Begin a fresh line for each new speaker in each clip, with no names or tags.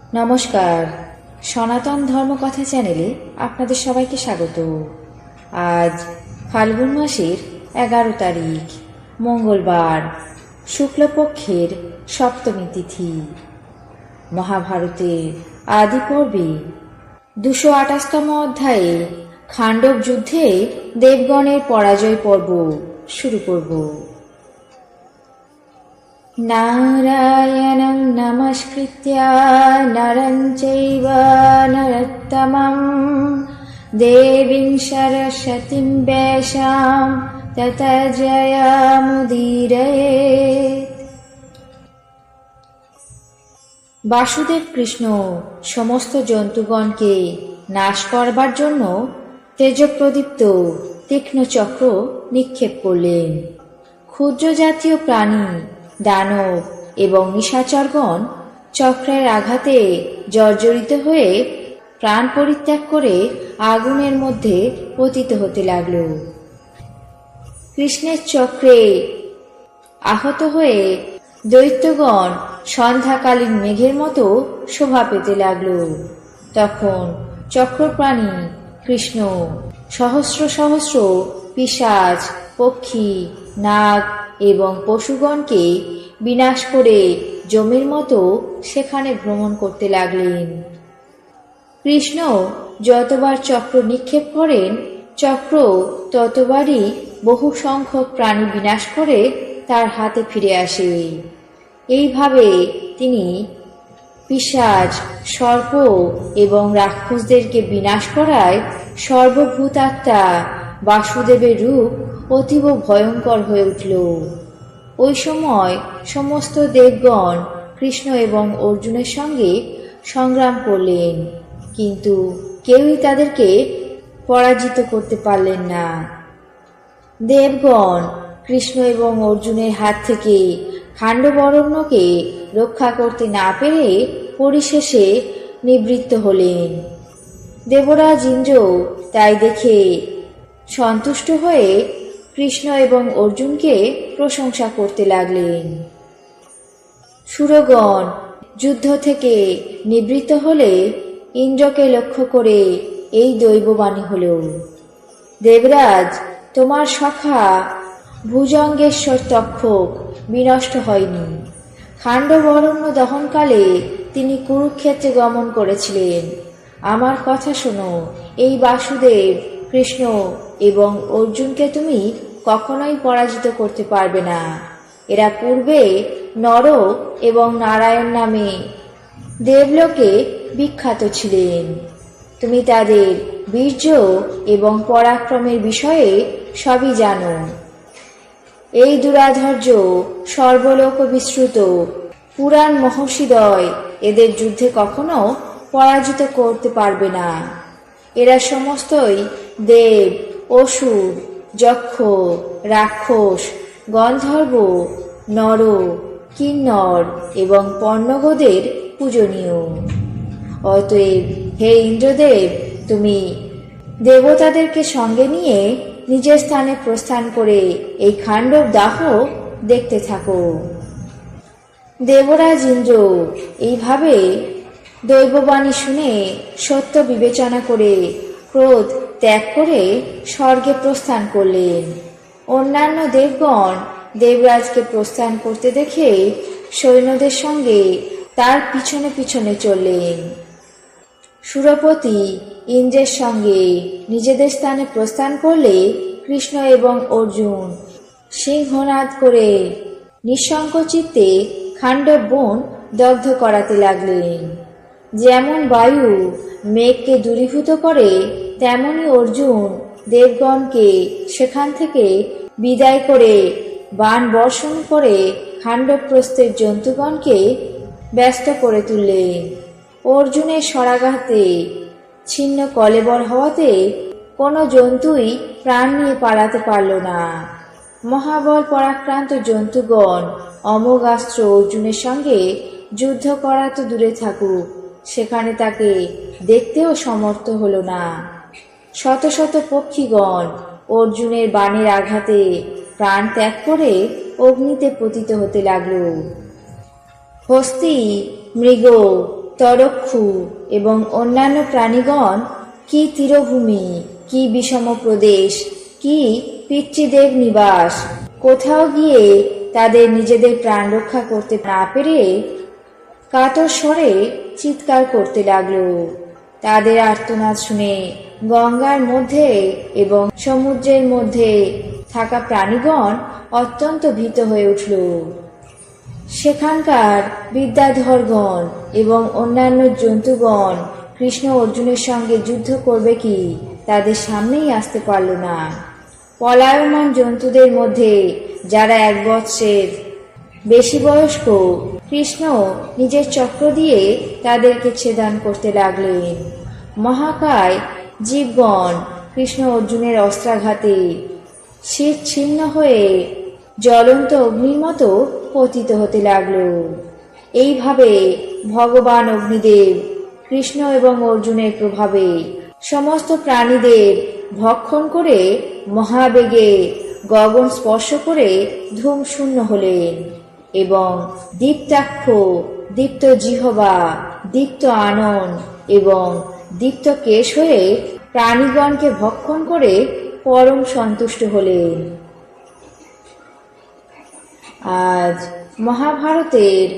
নমস্কার, সনাতন ধর্মকথা চ্যানেলে আপনাদের সবাইকে স্বাগত। আজ ফাল্গুন মাসের 11 তারিখ মঙ্গলবার, শুক্লপক্ষের সপ্তমী তিথি। মহাভারতের আদি পর্বে 228তম অধ্যায়ে খাণ্ডব যুদ্ধে দেবগণের পরাজয় পর্ব শুরু করব। নারায়ণং নমস্কৃত্য নরং চৈব নরোত্তমং দেবীং সরস্বতীং ব্যাসাং ততো জয়মুদীরয়েৎ। বাসুদেব কৃষ্ণ সমস্ত জন্তুগণকে নাশ করবার জন্য তেজপ্রদীপ্ত তীক্ষ্ণ চক্র নিক্ষেপ করলেন। ক্ষুদ্র জাতীয় প্রাণী, দানব এবং নিশাচরগণ চক্রের আঘাতে জর্জরিত হয়ে প্রাণ পরিত্যাগ করে আগুনের মধ্যে পতিত হতে লাগল। কৃষ্ণের চক্রে আহত হয়ে দৈত্যগণ সন্ধ্যাকালীন মেঘের মতো শোভা পেতে লাগল। তখন চক্রপ্রাণী কৃষ্ণ সহস্র সহস্র পিশাচ, পক্ষী, নাগ এবং পশুগণকে বিনাশ করে জমির মতো সেখানে ভ্রমণ করতে লাগলেন। কৃষ্ণ যতবার চক্র নিক্ষেপ করেন, চক্র ততবারই বহু সংখ্যক প্রাণী বিনাশ করে তার হাতে ফিরে আসে। এইভাবে তিনি পিশাচ, সর্প এবং রাক্ষসদেরকে বিনাশ করায় সর্বভূতাত্মা বাসুদেবের রূপ অতীব ভয়ঙ্কর হয়ে উঠল। ওই সময় সমস্ত দেবগণ কৃষ্ণ এবং অর্জুনের সঙ্গে সংগ্রাম করলেন, কিন্তু কেউই তাদেরকে পরাজিত করতে পারলেন না। দেবগণ কৃষ্ণ এবং অর্জুনের হাত থেকে খাণ্ডবরণ্যকে রক্ষা করতে না পেরে পরিশেষে নিবৃত্ত হলেন। দেবরাজ ইন্দ্র তাই দেখে সন্তুষ্ট হয়ে কৃষ্ণ এবং অর্জুনকে প্রশংসা করতে লাগলেন। সুরগণ যুদ্ধ থেকে নিবৃত্ত হলে ইন্দ্রকে লক্ষ্য করে এই দৈববাণী হল, দেবরাজ, তোমার সখা ভুজঙ্গেশ্বর তক্ষক বিনষ্ট হয়নি। খাণ্ডবরণ্য দহনকালে তিনি কুরুক্ষেত্রে গমন করেছিলেন। আমার কথা শোনো, এই বাসুদেব, কৃষ্ণ এবং অর্জুনকে তুমি কখনোই পরাজিত করতে পারবে না। এরা পূর্বে নর এবং নারায়ণ নামে দেবলোকে বিখ্যাত ছিলেন। তুমি তাদের বীর্য এবং পরাক্রমের বিষয়ে সবই জানো। এই দুরাধর্য সর্বলোক বিশ্রুত পুরাণ মহর্ষিদ্বয় এদের যুদ্ধে কখনো পরাজিত করতে পারবে না। এরা সমস্তই দেব, অসুর, যক্ষ, রাক্ষস, গন্ধর্ব, নর, কিন্নর এবং পর্ণগদের পূজনীয়। অতএব হে ইন্দ্রদেব, তুমি দেবতাদেরকে সঙ্গে নিয়ে নিজের স্থানে প্রস্থান করে এই খাণ্ডব দাহ দেখতে থাকো। দেবরাজ ইন্দ্র এইভাবে দৈববাণী শুনে সত্য বিবেচনা করে ক্রোধ ত্যাগ করে স্বর্গে প্রস্থান করলেন। অন্যান্য দেবগণ দেবরাজকে প্রস্থান করতে দেখে সৈন্যদের সঙ্গে তার পিছনে পিছনে চললেন। সুরপতি ইন্দ্রের সঙ্গে নিজেদের স্থানে প্রস্থান করলে কৃষ্ণ এবং অর্জুন সিংহনাদ করে নিঃসংকোচিত্তে খাণ্ডব বন দগ্ধ করাতে লাগলেন। যেমন বায়ু মেঘকে দূরীভূত করে, তেমনি অর্জুন দেবগণকে সেখান থেকে বিদায় করে বাণ বর্ষণ করে খাণ্ডবপ্রস্থের জন্তুগণকে ব্যস্ত করে তুললেন। অর্জুনের স্বরাঘাতে ছিন্ন কলেবর হওয়াতে কোনো জন্তুই প্রাণ নিয়ে পালাতে পারল না। মহাবল পরাক্রান্ত জন্তুগণ অমোঘাস্ত্র অর্জুনের সঙ্গে যুদ্ধ করা তো দূরে থাকুক, সেখানে তাকে দেখতেও সমর্থ হল না। শত শত পক্ষীগণ অর্জুনের বাণের আঘাতে প্রাণ ত্যাগ করে অগ্নিতে পতিত হতে লাগল। হস্তি, মৃগ, তরক্ষু এবং অন্যান্য প্রাণীগণ কি তীরভূমি, কি বিষম প্রদেশ, কি পিতৃদেব নিবাস। কোথাও গিয়ে তাদের নিজেদের প্রাণ রক্ষা করতে না পেরে কাতর স্বরে চিৎকার করতে লাগলো। তাদের আর্তনাদ শুনে গঙ্গার মধ্যে এবং সমুদ্রের মধ্যে থাকা প্রাণীগণ অত্যন্ত ভীত হয়ে উঠল। সেখানকার বিদ্যাধরগণ এবং অন্যান্য জন্তুগণ কৃষ্ণ অর্জুনের সঙ্গে যুদ্ধ করবে কি তাদের সামনেই আসতে পারল না। পলায়মান জন্তুদের মধ্যে যারা 1 বৎসরের বেশি বয়স্ক, কৃষ্ণ নিজের চক্র দিয়ে তাদেরকে ছেদন করতে লাগলেন। মহাকায় জীবগণ কৃষ্ণ অর্জুনের অস্ত্রাঘাতে শির ছিন্ন হয়ে জ্বলন্ত অগ্নির মতো পতিত হতে লাগল। এইভাবে ভগবান অগ্নিদেব কৃষ্ণ এবং অর্জুনের প্রভাবে সমস্ত প্রাণীদের ভক্ষণ করে মহাবেগে গগন স্পর্শ করে ধূম শূন্য হলেন এবং দীপ্তাক্ষ, দীপ্ত জিহ্বা, দীপ্ত আনন এবং দীপ্ত কেশ হয়ে প্রাণীগণকে ভক্ষণ করে পরম সন্তুষ্ট হলেন। আজ মহাভারতের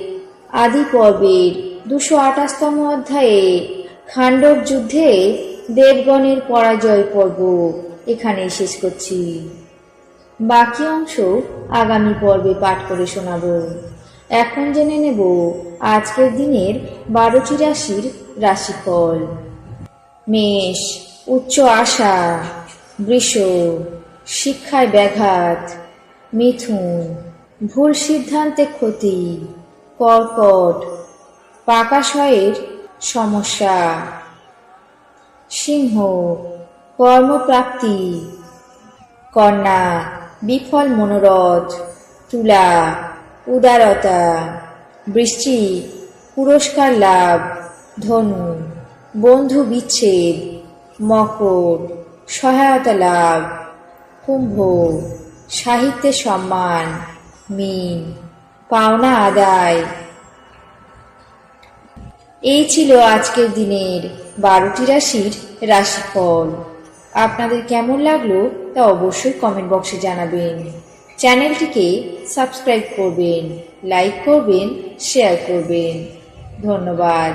আদি পর্বের 228তম অধ্যায়ে খাণ্ডব যুদ্ধে দেবগণের পরাজয় পর্ব এখানেই শেষ করছি। বাকি অংশ আগামী পর্বে পাঠ করে শোনাব। এখন জেনে নেব আজকের দিনের 12টি রাশির রাশিফল। মেষ, উচ্চ আশা। বৃষ, শিক্ষায় ব্যাঘাত। মিথুন, ভুল সিদ্ধান্তে ক্ষতি। কর্কট, পাকাশয়ের সমস্যা। সিংহ, কর্মপ্রাপ্তি। কন্যা, বিফল মনোরথ। তুলা, উদারতা। বৃশ্চিক, পুরস্কার লাভ। ধনু, বন্ধু বিচ্ছেদ। মকর, সহায়তা লাভ। কুম্ভ, সাহিত্যে সম্মান। মীন, পাওনা আদায়। এই ছিল আজকের দিনের 12টি রাশির রাশিফল। আপনাদের কেমন লাগলো তা অবশ্যই কমেন্ট বক্সে জানাবেন। চ্যানেলটিকে সাবস্ক্রাইব করবেন, লাইক করবেন, শেয়ার করবেন। ধন্যবাদ।